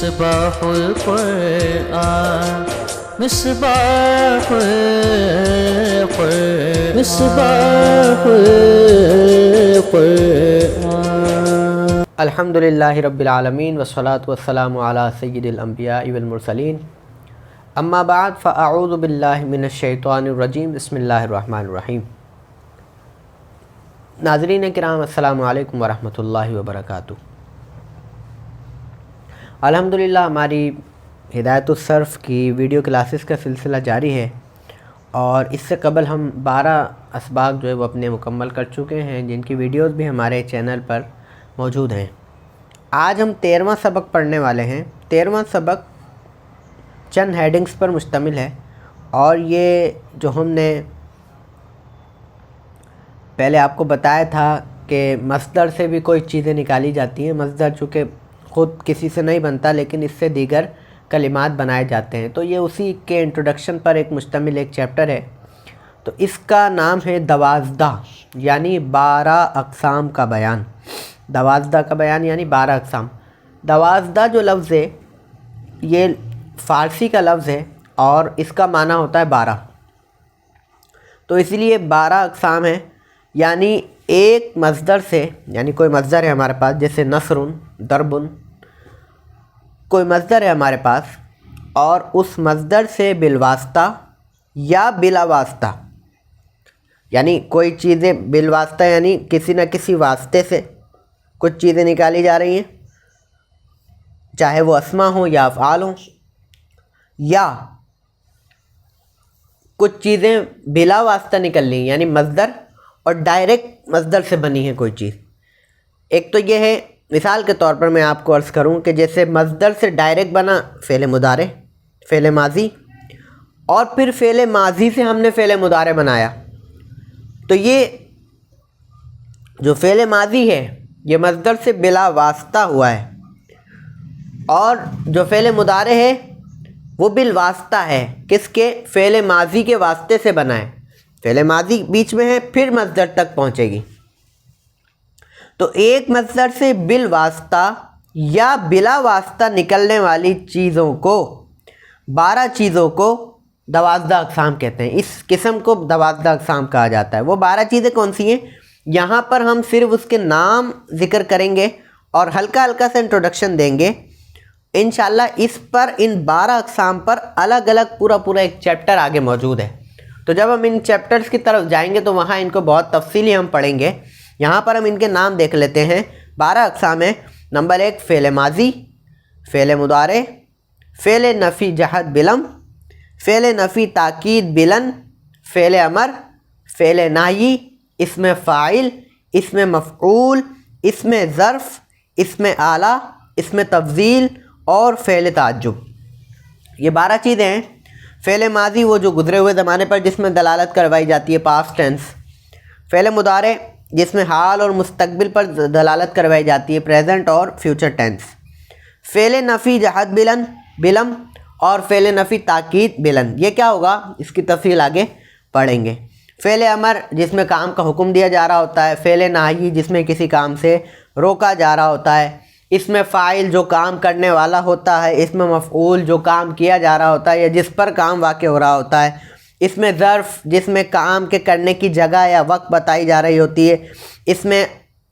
مصباح القرآن مصباح القرآن مصباح القرآن الحمدللہ رب العالمین والصلاة والسلام علی سید الانبیاء والمرسلین اما بعد فاعوذ باللہ من الشیطان الرجیم بسم اللہ الرحمن الرحیم۔ ناظرین کرام السلام علیکم ورحمۃ اللہ وبرکاتہ۔ الحمدللہ ہماری ہدایت الصرف کی ویڈیو کلاسز کا سلسلہ جاری ہے، اور اس سے قبل ہم 12 اسباق جو ہے وہ اپنے مکمل کر چکے ہیں، جن کی ویڈیوز بھی ہمارے چینل پر موجود ہیں۔ آج ہم 13واں سبق پڑھنے والے ہیں۔ 13واں سبق چند ہیڈنگز پر مشتمل ہے، اور یہ جو ہم نے پہلے آپ کو بتایا تھا کہ مصدر سے بھی کوئی چیزیں نکالی جاتی ہیں۔ مصدر چونکہ خود کسی سے نہیں بنتا، لیکن اس سے دیگر کلمات بنائے جاتے ہیں، تو یہ اسی کے انٹروڈکشن پر ایک مشتمل ایک چیپٹر ہے۔ تو اس کا نام ہے 12، یعنی 12 اقسام کا بیان۔ 12 کا بیان یعنی 12 اقسام۔ 12 جو لفظ ہے یہ فارسی کا لفظ ہے، اور اس کا معنی ہوتا ہے 12۔ تو اسی لیے 12 اقسام ہیں، یعنی ایک مصدر سے، یعنی کوئی مصدر ہے ہمارے پاس، جیسے نصر، ضرب، کوئی مصدر ہے ہمارے پاس، اور اس مصدر سے بالواسطہ یا بلا واسطہ، یعنی کوئی چیزیں بالواسطہ یعنی کسی نہ کسی واسطے سے کچھ چیزیں نکالی جا رہی ہیں، چاہے وہ اسماء ہوں یا افعال ہوں، یا کچھ چیزیں بلا واسطہ نکل رہی ہیں، یعنی مصدر اور ڈائریکٹ مصدر سے بنی ہے کوئی چیز۔ ایک تو یہ ہے، مثال کے طور پر میں آپ کو عرض کروں کہ جیسے مصدر سے ڈائریکٹ بنا فعل مضارع، فعل ماضی، اور پھر فعل ماضی سے ہم نے فعل مضارع بنایا، تو یہ جو فعل ماضی ہے یہ مصدر سے بلا واسطہ ہوا ہے، اور جو فعل مضارع ہے وہ بالواسطہ ہے، کس کے؟ فعل ماضی کے واسطے سے بنا ہے۔ فعل ماضی بیچ میں ہے، پھر مصدر تک پہنچے گی۔ تو ایک مصدر سے بالواسطہ یا بلا واسطہ نکلنے والی چیزوں کو، 12 چیزوں کو 12 اقسام کہتے ہیں۔ اس قسم کو 12 اقسام کہا جاتا ہے۔ وہ 12 چیزیں کون سی ہیں؟ یہاں پر ہم صرف اس کے نام ذکر کریں گے اور ہلکا ہلکا سے انٹروڈکشن دیں گے۔ انشاءاللہ اس پر، ان 12 اقسام پر الگ الگ پورا ایک چیپٹر آگے موجود ہے۔ تو جب ہم ان چیپٹرز کی طرف جائیں گے تو وہاں ان کو بہت تفصیلی ہم پڑھیں گے۔ یہاں پر ہم ان کے نام دیکھ لیتے ہیں۔ 12 اقسام ہیں۔ نمبر 1 فعل ماضی، فعل مضارع، فعل نفی جہت بلم، فعل نفی تاکید بلن، فعل امر، فعل نہی، اسم فاعل، اسم مفعول، اسم ظرف، اسم آلہ، اسم تفضیل اور فعل تعجب۔ یہ 12 چیزیں ہیں۔ فعل ماضی وہ جو گزرے ہوئے زمانے پر جس میں دلالت کروائی جاتی ہے، پاسٹ ٹینس۔ فعل مضارع جس میں حال اور مستقبل پر دلالت کروائی جاتی ہے، پریزنٹ اور فیوچر ٹینس۔ فعل نفی جہت بلم اور فعل نفی تاکید بلن۔ یہ کیا ہوگا؟ اس کی تفصیل آگے پڑھیں گے۔ فعل امر جس میں کام کا حکم دیا جا رہا ہوتا ہے، فعل نہی جس میں کسی کام سے روکا جا رہا ہوتا ہے، اسم فاعل جو کام کرنے والا ہوتا ہے، اسم مفعول جو کام کیا جا رہا ہوتا ہے یا جس پر کام واقع ہو رہا ہوتا ہے، اسم ظرف جس میں کام کے کرنے کی جگہ یا وقت بتائی جا رہی ہوتی ہے، اسم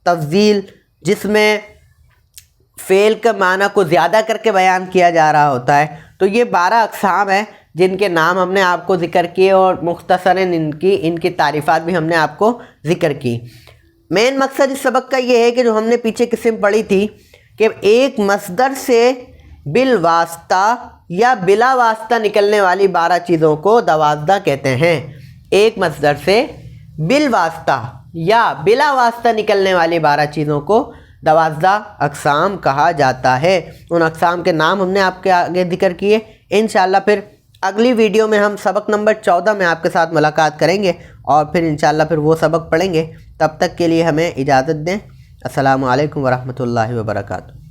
تفضیل جس میں فعل کا معنی کو زیادہ کر کے بیان کیا جا رہا ہوتا ہے۔ تو یہ 12 اقسام ہیں جن کے نام ہم نے آپ کو ذکر کیے، اور مختصراً ان کی تعریفات بھی ہم نے آپ کو ذکر کی۔ مین مقصد اس سبق کا یہ ہے کہ جو ہم نے پیچھے قسم پڑھی تھی کہ ایک مصدر سے بالواسطہ یا بلا واسطہ نکلنے والی 12 چیزوں کو 12 کہتے ہیں۔ ایک مصدر سے بالواسطہ یا بلا واسطہ نکلنے والی 12 چیزوں کو 12 اقسام کہا جاتا ہے۔ ان اقسام کے نام ہم نے آپ کے آگے ذکر کیے۔ انشاءاللہ پھر اگلی ویڈیو میں ہم سبق نمبر 14 میں آپ کے ساتھ ملاقات کریں گے، اور پھر انشاءاللہ پھر وہ سبق پڑھیں گے۔ تب تک کے لیے ہمیں اجازت دیں۔ السلام علیکم ورحمۃ اللہ وبرکاتہ۔